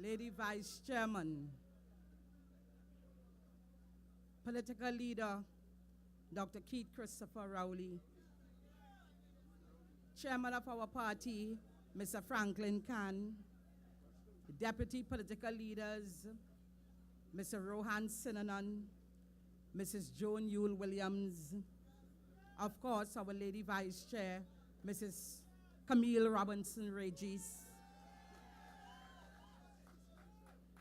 Lady Vice Chairman, political leader, Dr. Keith Christopher Rowley, Chairman of our party, Mr. Franklin Khan, Deputy political leaders, Mr. Rohan Sinanan, Mrs. Joan Yule Williams, of course, our Lady Vice Chair, Mrs. Camille Robinson Regis,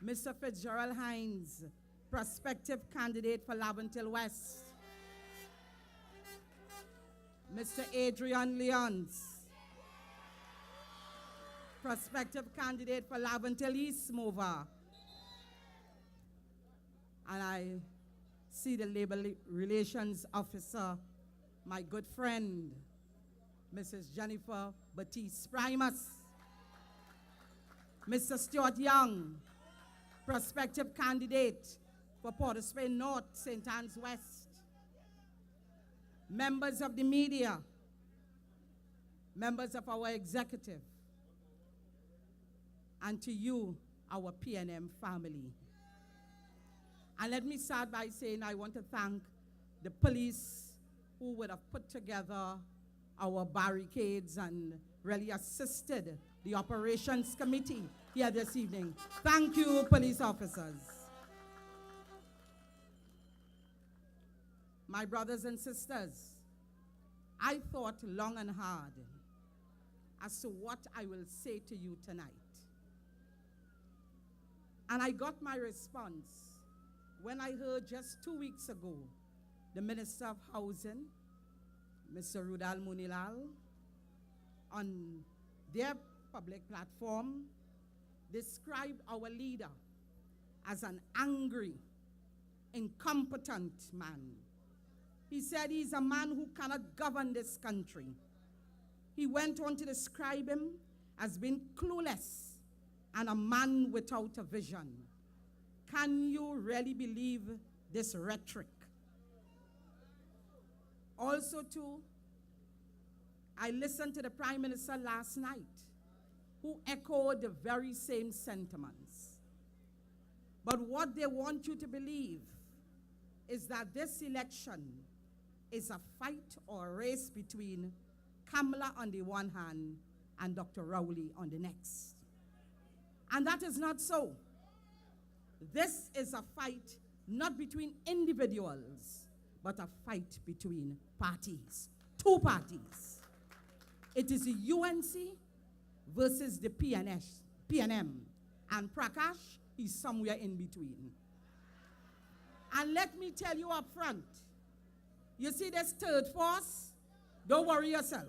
Mr. Fitzgerald Hines, prospective candidate for Laventille West, Mr. Adrian Leons, prospective candidate for Laventille East Mover, and I see the Labor Relations Officer, my good friend, Mrs. Jennifer Batiste Primus, Mr. Stuart Young, prospective candidate for Port of Spain North, St. Anne's West, members of the media, members of our executive, and to you, our PNM family. And let me start by saying I want to thank the police who would have put together our barricades and really assisted the operations committee here this evening. Thank you, police officers. My brothers and sisters, I thought long and hard as to what I will say to you tonight. And I got my response when I heard just 2 weeks ago the Minister of Housing, Mr. Rudal Munilal, on their public platform, described our leader as an angry, incompetent man. He said he's a man who cannot govern this country. He went on to describe him as being clueless and a man without a vision. Can you really believe this rhetoric? Also, too, I listened to the Prime Minister last night, who echoed the very same sentiments. But what they want you to believe is that this election is a fight or a race between Kamala on the one hand and Dr. Rowley on the next. And that is not so. This is a fight not between individuals, but a fight between parties, two parties. It is the UNC versus the PNM. And Prakash is somewhere in between. And let me tell you up front, you see this third force? Don't worry yourself.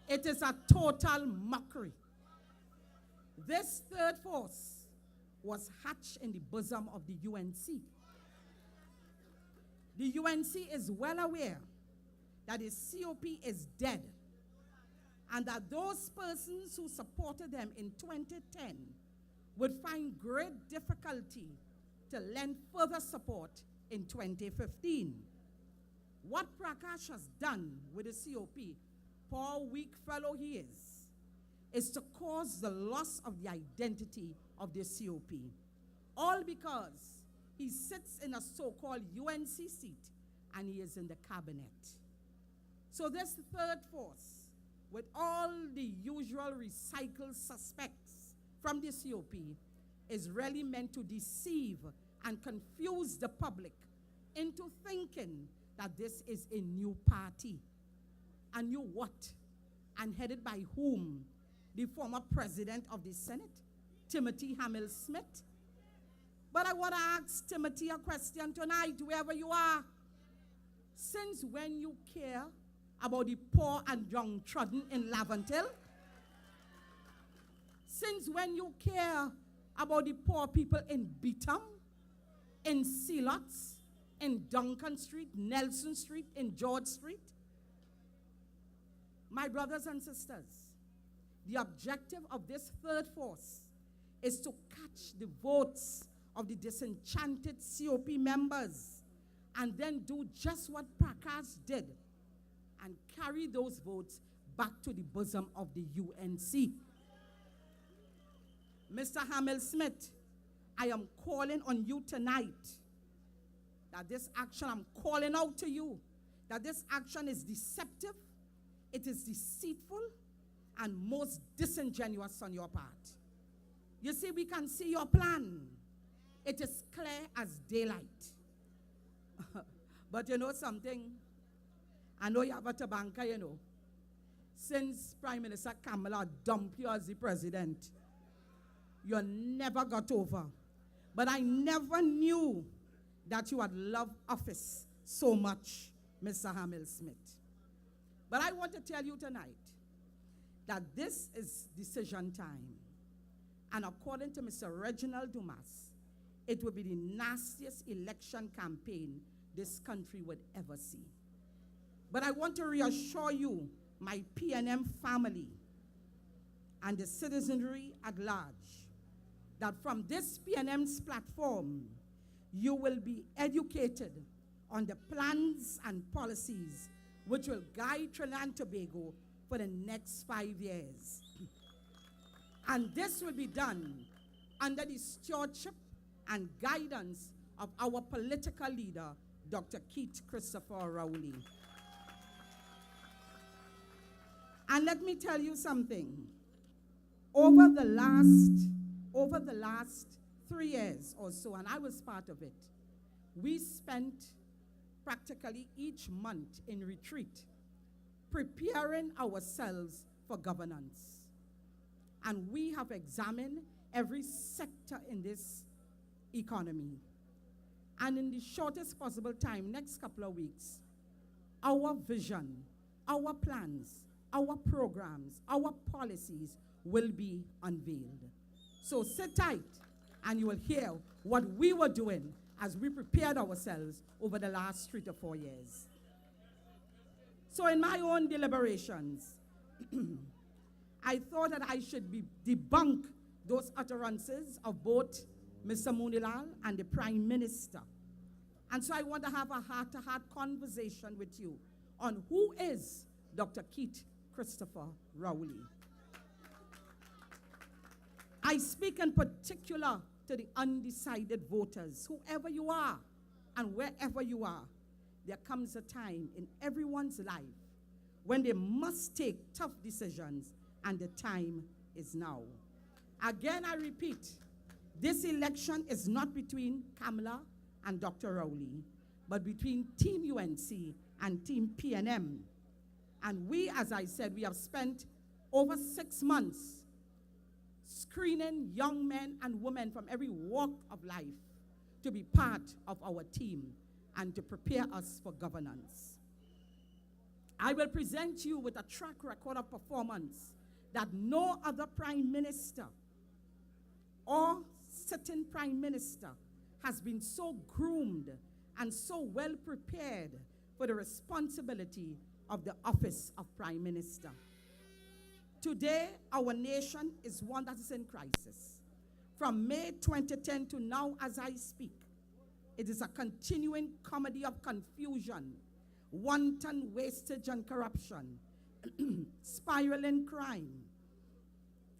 It is a total mockery. This third force was hatched in the bosom of the UNC. The UNC is well aware that the COP is dead and that those persons who supported them in 2010 would find great difficulty to lend further support in 2015. What Prakash has done with the COP, poor weak fellow he is to cause the loss of the identity of the COP. All because he sits in a so-called UNC seat and he is in the cabinet. So this third force, with all the usual recycled suspects from the COP, is really meant to deceive and confuse the public into thinking that this is a new party. A new what? And headed by whom? The former president of the Senate, Timothy Hamill Smith. But I want to ask Timothy a question tonight, wherever you are. Since when you care about the poor and downtrodden in Laventille? Since when you care about the poor people in Beetham, in Sealots, in Duncan Street, Nelson Street, in George Street? My brothers and sisters, the objective of this third force is to catch the votes of the disenchanted COP members and then do just what Prakash did and carry those votes back to the bosom of the UNC. Mr. Hamill Smith, I am calling on you tonight that this action, I'm calling out to you, that this action is deceptive, it is deceitful, and most disingenuous on your part. You see, we can see your plan. It is clear as daylight. But you know something? I know you have a tabanka, you know. Since Prime Minister Kamala dumped you as the president, you never got over. But I never knew that you had loved office so much, Mr. Hamill Smith. But I want to tell you tonight that this is decision time. And according to Mr. Reginald Dumas, it will be the nastiest election campaign this country would ever see. But I want to reassure you, my PNM family and the citizenry at large, that from this PNM's platform, you will be educated on the plans and policies which will guide Trinidad and Tobago for the next 5 years. And this will be done under the stewardship and guidance of our political leader, Dr. Keith Christopher Rowley. And let me tell you something. Over the last 3 years or so, and I was part of it, we spent practically each month in retreat preparing ourselves for governance. And we have examined every sector in this economy. And in the shortest possible time, next couple of weeks, our vision, our plans, our programs, our policies will be unveiled. So sit tight and you will hear what we were doing as we prepared ourselves over the last 3 to 4 years. So in my own deliberations, I thought that I should debunk those utterances of both Mr. Munilal and the Prime Minister. And so I want to have a heart-to-heart conversation with you on who is Dr. Keith Christopher Rowley. I speak in particular to the undecided voters, whoever you are and wherever you are. There comes a time in everyone's life when they must take tough decisions, and the time is now. Again, I repeat, this election is not between Kamala and Dr. Rowley, but between Team UNC and Team PNM. And we, as I said, we have spent over 6 months screening young men and women from every walk of life to be part of our team and to prepare us for governance. I will present you with a track record of performance that no other prime minister or sitting prime minister has been so groomed and so well prepared for the responsibility of the office of prime minister. Today, our nation is one that is in crisis. From May 2010 to now, as I speak, it is a continuing comedy of confusion, wanton wastage and corruption, spiraling crime,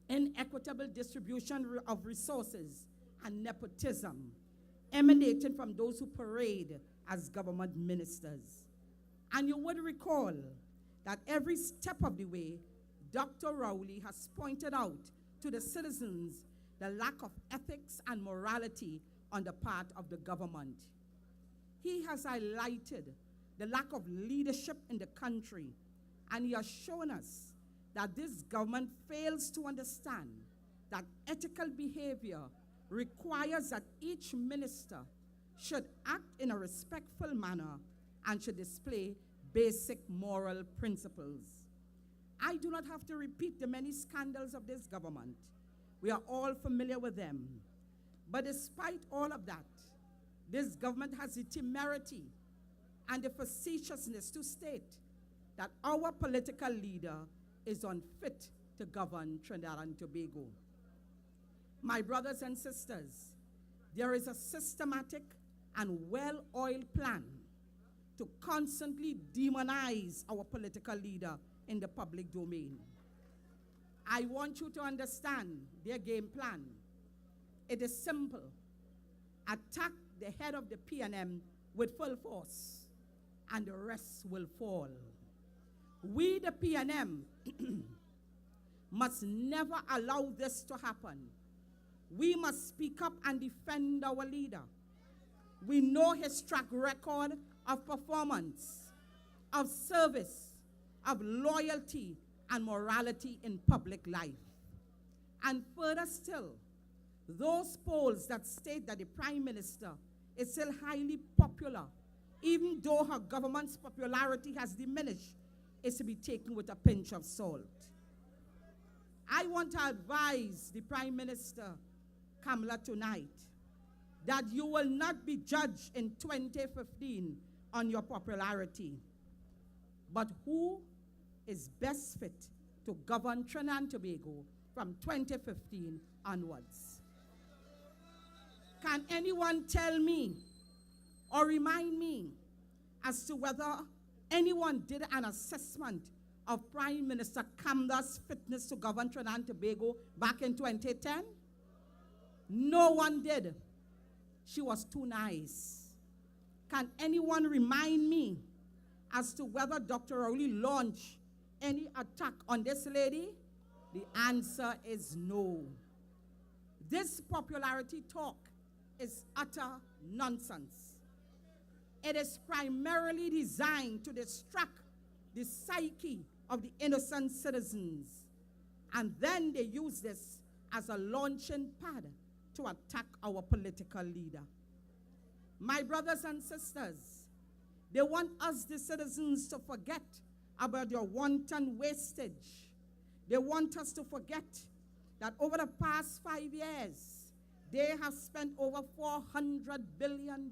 inequitable distribution of resources, and nepotism emanating from those who parade as government ministers. And you would recall that every step of the way, Dr. Rowley has pointed out to the citizens the lack of ethics and morality on the part of the government. He has highlighted the lack of leadership in the country, and he has shown us that this government fails to understand that ethical behavior requires that each minister should act in a respectful manner and should display basic moral principles. I do not have to repeat the many scandals of this government. We are all familiar with them. But despite all of that, this government has the temerity and the facetiousness to state that our political leader is unfit to govern Trinidad and Tobago. My brothers and sisters, there is a systematic and well-oiled plan to constantly demonize our political leader in the public domain. I want you to understand their game plan. It is simple. Attack the head of the PNM with full force, and the rest will fall. We, the PNM, must never allow this to happen. We must speak up and defend our leader. We know his track record of performance, of service, of loyalty and morality in public life. And further still, those polls that state that the Prime Minister is still highly popular, even though her government's popularity has diminished, is to be taken with a pinch of salt. I want to advise the Prime Minister, Kamala, tonight, that you will not be judged in 2015 on your popularity, but who is best fit to govern Trinidad and Tobago from 2015 onwards. Can anyone tell me or remind me as to whether anyone did an assessment of Prime Minister Kamala's fitness to govern Trinidad and Tobago back in 2010? No one did. She was too nice. Can anyone remind me as to whether Dr. Rowley launched any attack on this lady? The answer is no. This popularity talk is utter nonsense. It is primarily designed to distract the psyche of the innocent citizens. And then they use this as a launching pad to attack our political leader. My brothers and sisters, they want us, the citizens, to forget about your wanton wastage. They want us to forget that over the past 5 years, they have spent over $400 billion.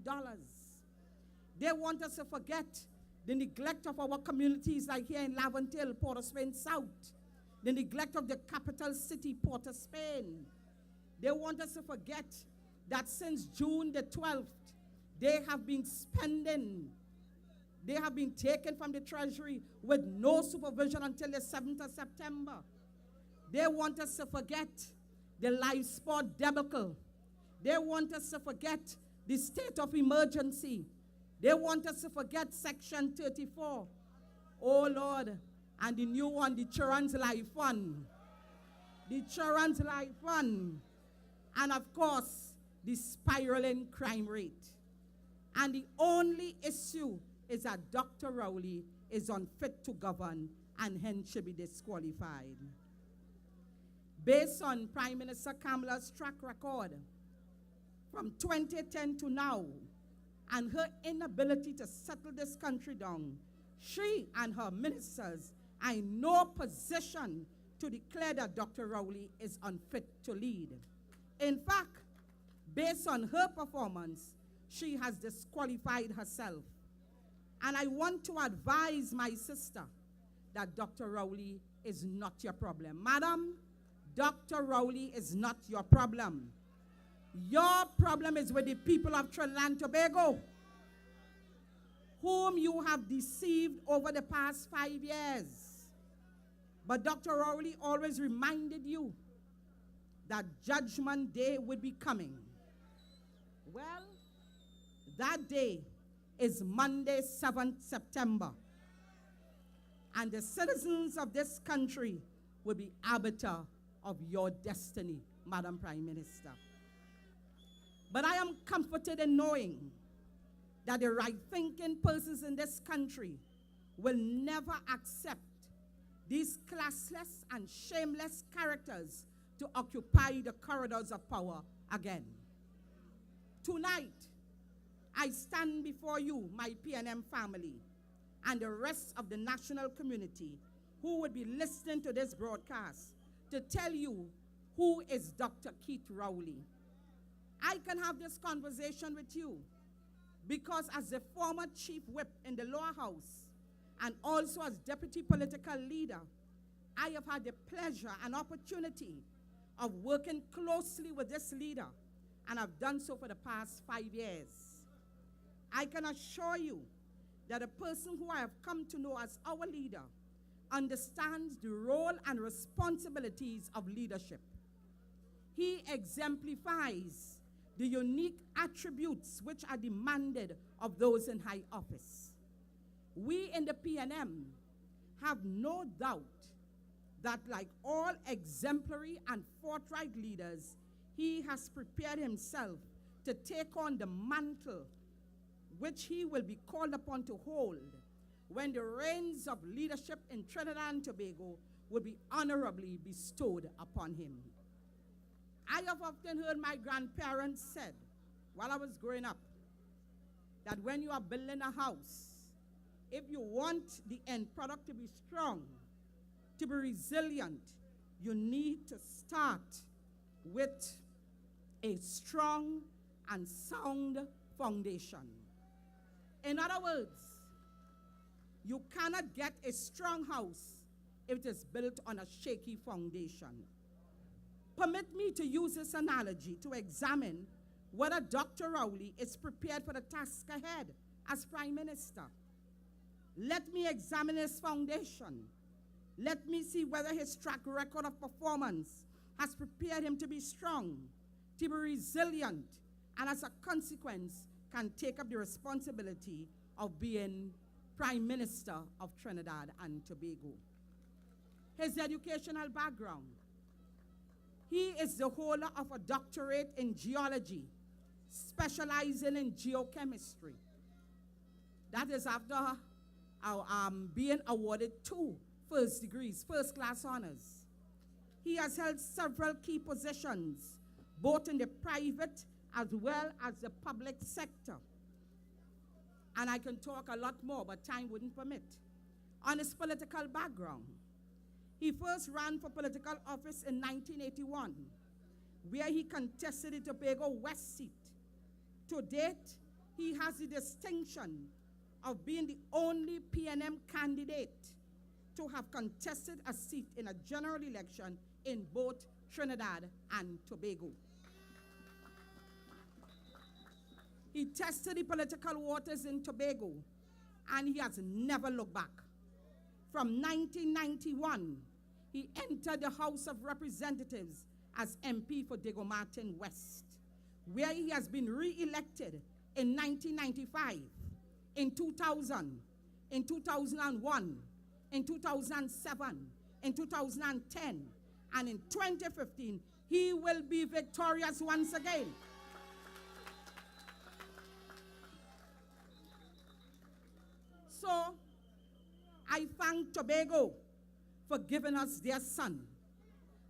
They want us to forget the neglect of our communities like here in Laventille, Port of Spain South, the neglect of the capital city, Port of Spain. They want us to forget that since June the 12th, they have been spending, they have been taken from the treasury with no supervision until the 7th of September. They want us to forget the live sport debacle. They want us to forget the state of emergency. They want us to forget Section 34. Oh, Lord. And the new one, the Children's Life Fund. The Children's Life Fund. And, of course, the spiraling crime rate. And the only issue is that Dr. Rowley is unfit to govern and hence should be disqualified. Based on Prime Minister Kamala's track record from 2010 to now, and her inability to settle this country down, she and her ministers are in no position to declare that Dr. Rowley is unfit to lead. In fact, based on her performance, she has disqualified herself. And I want to advise my sister that Dr. Rowley is not your problem. Madam, Dr. Rowley is not your problem. Your problem is with the people of Trinidad and Tobago, whom you have deceived over the past 5 years. But Dr. Rowley always reminded you that Judgment Day would be coming. Well, that day is Monday, 7th September. And the citizens of this country will be arbiter of your destiny, Madam Prime Minister. But I am comforted in knowing that the right-thinking persons in this country will never accept these classless and shameless characters to occupy the corridors of power again. Tonight, I stand before you, my PNM family, and the rest of the national community who would be listening to this broadcast to tell you who is Dr. Keith Rowley. I can have this conversation with you because as the former chief whip in the lower house and also as deputy political leader, I have had the pleasure and opportunity of working closely with this leader, and I've done so for the past 5 years. I can assure you that a person who I have come to know as our leader understands the role and responsibilities of leadership. He exemplifies the unique attributes which are demanded of those in high office. We in the PNM have no doubt that, like all exemplary and forthright leaders, he has prepared himself to take on the mantle which he will be called upon to hold when the reins of leadership in Trinidad and Tobago will be honorably bestowed upon him. I have often heard my grandparents said, while I was growing up, that when you are building a house, if you want the end product to be strong, to be resilient, you need to start with a strong and sound foundation. In other words, you cannot get a strong house if it is built on a shaky foundation. Permit me to use this analogy to examine whether Dr. Rowley is prepared for the task ahead as Prime Minister. Let me examine his foundation. Let me see whether his track record of performance has prepared him to be strong, to be resilient, and as a consequence, can take up the responsibility of being Prime Minister of Trinidad and Tobago. His educational background. He is the holder of a doctorate in geology, specializing in geochemistry. That is after being awarded 2 first degrees, first-class honors. He has held several key positions, both in the private as well as the public sector. And I can talk a lot more, but time wouldn't permit. On his political background, he first ran for political office in 1981, where he contested the Tobago West seat. To date, he has the distinction of being the only PNM candidate to have contested a seat in a general election in both Trinidad and Tobago. He tested the political waters in Tobago, and he has never looked back. From 1991, he entered the House of Representatives as MP for Diego Martin West, where he has been re-elected in 1995, in 2000, in 2001, in 2007, in 2010, and in 2015, he will be victorious once again. So, I thank Tobago for giving us their son.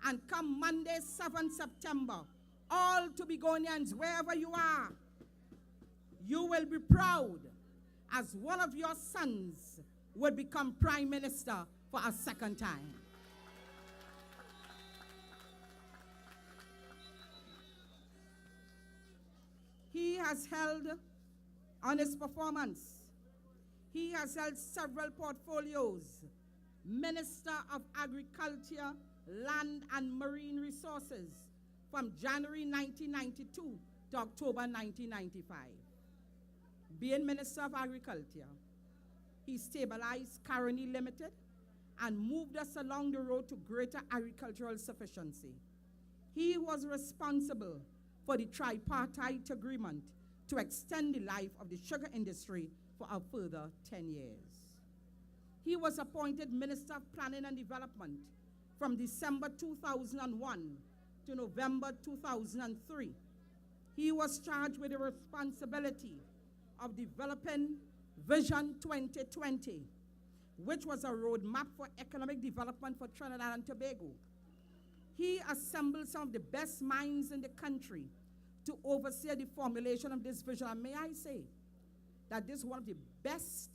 And come Monday, 7th September, all Tobagonians, wherever you are, you will be proud as one of your sons will become Prime Minister for a second time. He has held, on his performance, he has held several portfolios: Minister of Agriculture, Land and Marine Resources from January 1992 to October 1995. Being Minister of Agriculture, he stabilized Caroni Limited and moved us along the road to greater agricultural sufficiency. He was responsible for the tripartite agreement to extend the life of the sugar industry for a further 10 years. He was appointed Minister of Planning and Development from December 2001 to November 2003. He was charged with the responsibility of developing Vision 2020, which was a roadmap for economic development for Trinidad and Tobago. He assembled some of the best minds in the country to oversee the formulation of this vision. And may I say that this is one of the best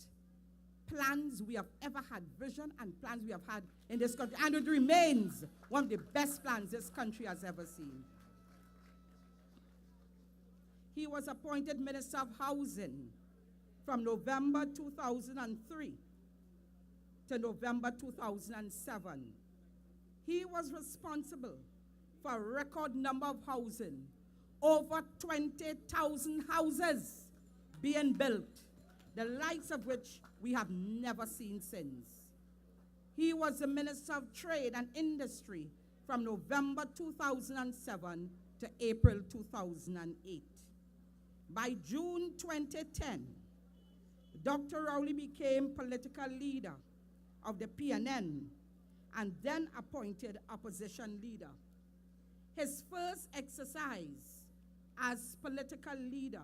plans we have ever had, vision and plans we have had in this country, and it remains one of the best plans this country has ever seen. He was appointed Minister of Housing from November 2003 to November 2007. He was responsible for a record number of housing, over 20,000 houses being built, the likes of which we have never seen since. He was the Minister of Trade and Industry from November 2007 to April 2008. By June 2010, Dr. Rowley became political leader of the PNN and then appointed opposition leader. His first exercise as political leader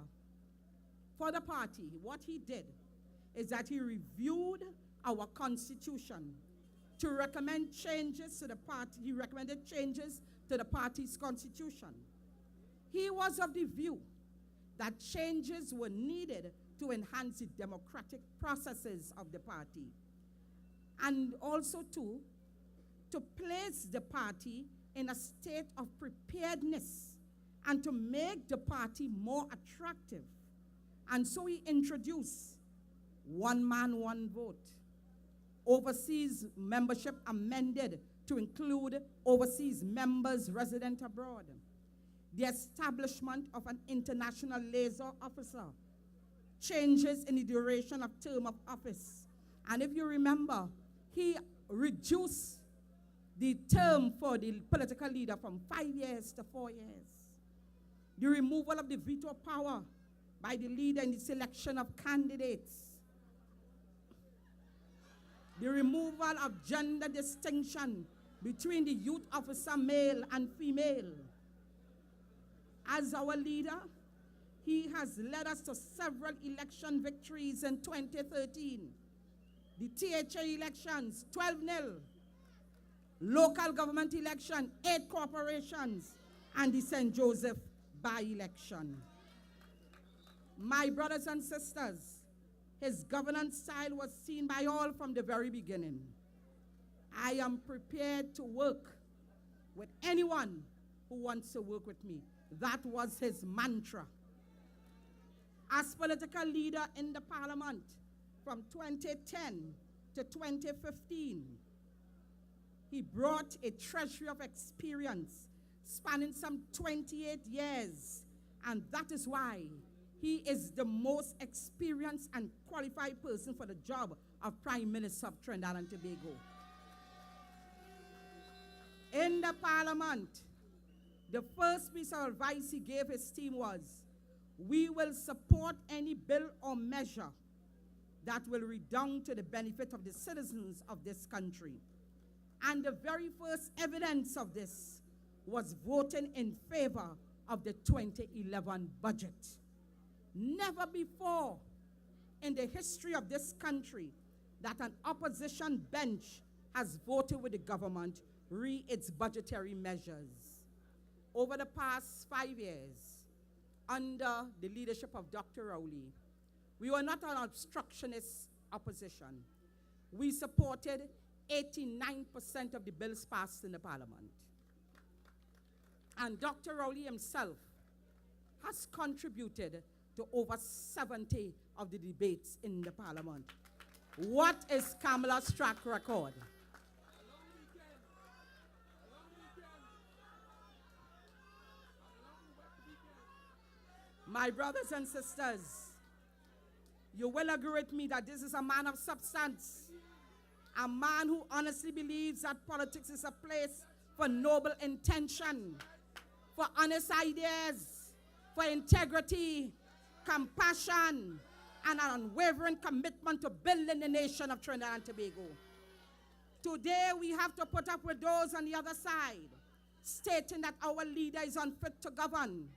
for the party, what he did is that he reviewed our constitution to recommend changes to the party. He recommended changes to the party's constitution. He was of the view that changes were needed to enhance the democratic processes of the party, and also to place the party in a state of preparedness and to make the party more attractive. And so he introduced one man, one vote. Overseas membership amended to include overseas members resident abroad. The establishment of an international liaison officer. Changes in the duration of term of office. And if you remember, he reduced the term for the political leader from 5 years to 4 years. The removal of the veto power by the leader in the selection of candidates. The removal of gender distinction between the youth officer, male and female. As our leader, he has led us to several election victories in 2013. The THA elections, 12-0. Local government election, 8 corporations, and the St. Joseph by-election. My brothers and sisters, his governance style was seen by all from the very beginning. I am prepared to work with anyone who wants to work with me. That was his mantra. As political leader in the parliament from 2010 to 2015, he brought a treasury of experience spanning some 28 years, and that is why he is the most experienced and qualified person for the job of Prime Minister of Trinidad and Tobago. In the parliament, the first piece of advice he gave his team was, we will support any bill or measure that will redound to the benefit of the citizens of this country. And the very first evidence of this was voting in favor of the 2011 budget. Never before in the history of this country that an opposition bench has voted with the government re its budgetary measures. Over the past 5 years, under the leadership of Dr. Rowley, we were not an obstructionist opposition. We supported 89% of the bills passed in the parliament. And Dr. Rowley himself has contributed to over 70 of the debates in the parliament. What is Kamala's track record? My brothers and sisters, you will agree with me that this is a man of substance, a man who honestly believes that politics is a place for noble intention, for honest ideas, for integrity, compassion, and an unwavering commitment to building the nation of Trinidad and Tobago. Today, we have to put up with those on the other side, stating that our leader is unfit to govern.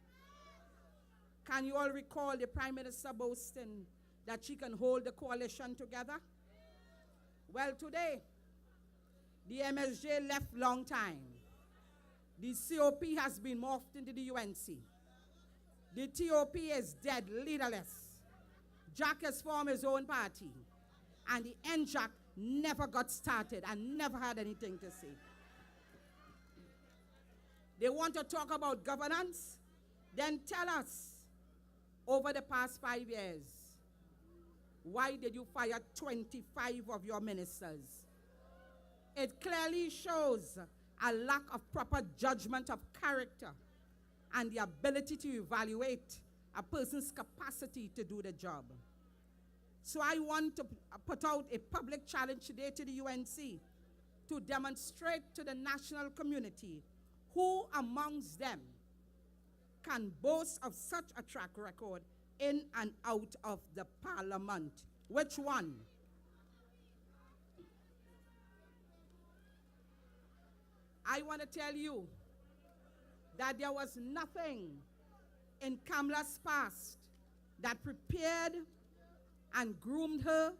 Can you all recall the Prime Minister boasting that she can hold the coalition together? Well, today, the MSJ left long time. The COP has been morphed into the UNC. The TOP is dead, leaderless. Jack has formed his own party. And the NJAC never got started and never had anything to say. They want to talk about governance? Then tell us, over the past 5 years, why did you fire 25 of your ministers? It clearly shows a lack of proper judgment of character and the ability to evaluate a person's capacity to do the job. So I want to put out a public challenge today to the UNC to demonstrate to the national community who amongst them can boast of such a track record in and out of the parliament. Which one? I want to tell you that there was nothing in Kamala's past that prepared and groomed her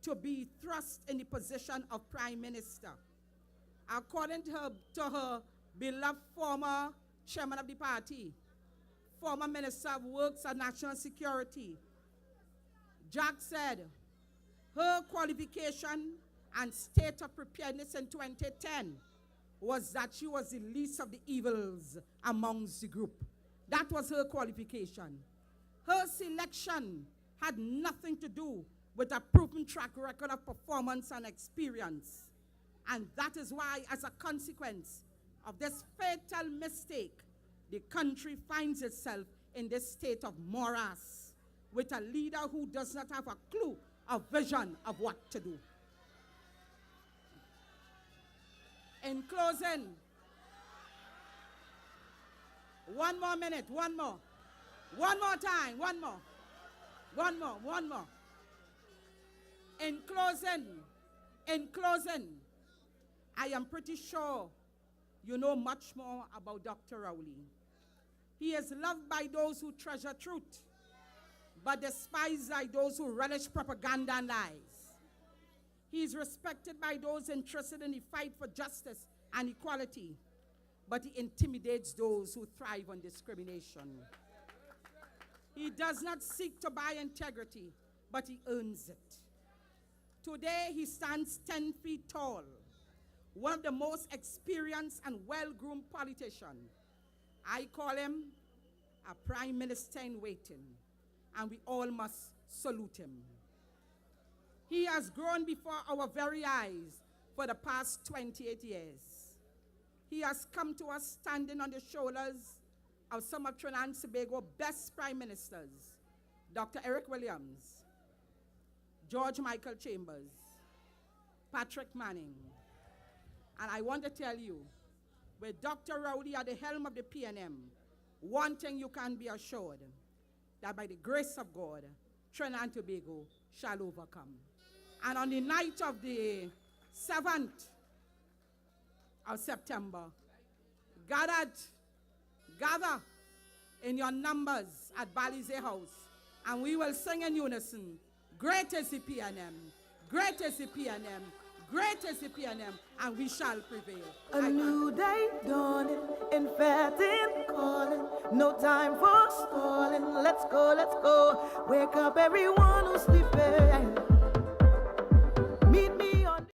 to be thrust in the position of Prime Minister. According to her beloved former chairman of the party, former Minister of Works and National Security, Jack said her qualification and state of preparedness in 2010 was that she was the least of the evils amongst the group. That was her qualification. Her selection had nothing to do with a proven track record of performance and experience. And that is why, as a consequence of this fatal mistake, the country finds itself in this state of morass with a leader who does not have a clue, a vision of what to do. In closing, one more minute, one more time, one more. In closing, I am pretty sure you know much more about Dr. Rowley. He is loved by those who treasure truth, but despised by those who relish propaganda and lies. He is respected by those interested in the fight for justice and equality, but he intimidates those who thrive on discrimination. He does not seek to buy integrity, but he earns it. Today, he stands 10 feet tall, one of the most experienced and well-groomed politicians. I call him a prime minister in waiting, and we all must salute him. He has grown before our very eyes for the past 28 years. He has come to us standing on the shoulders of some of Trinidad and Tobago's best prime ministers, Dr. Eric Williams, George Michael Chambers, Patrick Manning. And I want to tell you, with Dr. Rowley at the helm of the PNM, one thing you can be assured, that by the grace of God, Trinidad and Tobago shall overcome. And on the night of the 7th of September, gather in your numbers at Balize House, and we will sing in unison, great is the PNM, great is the PNM, great is the PNM, and we shall prevail. A new day dawning, inviting, calling, no time for stalling. Let's go, wake up everyone who's sleeping.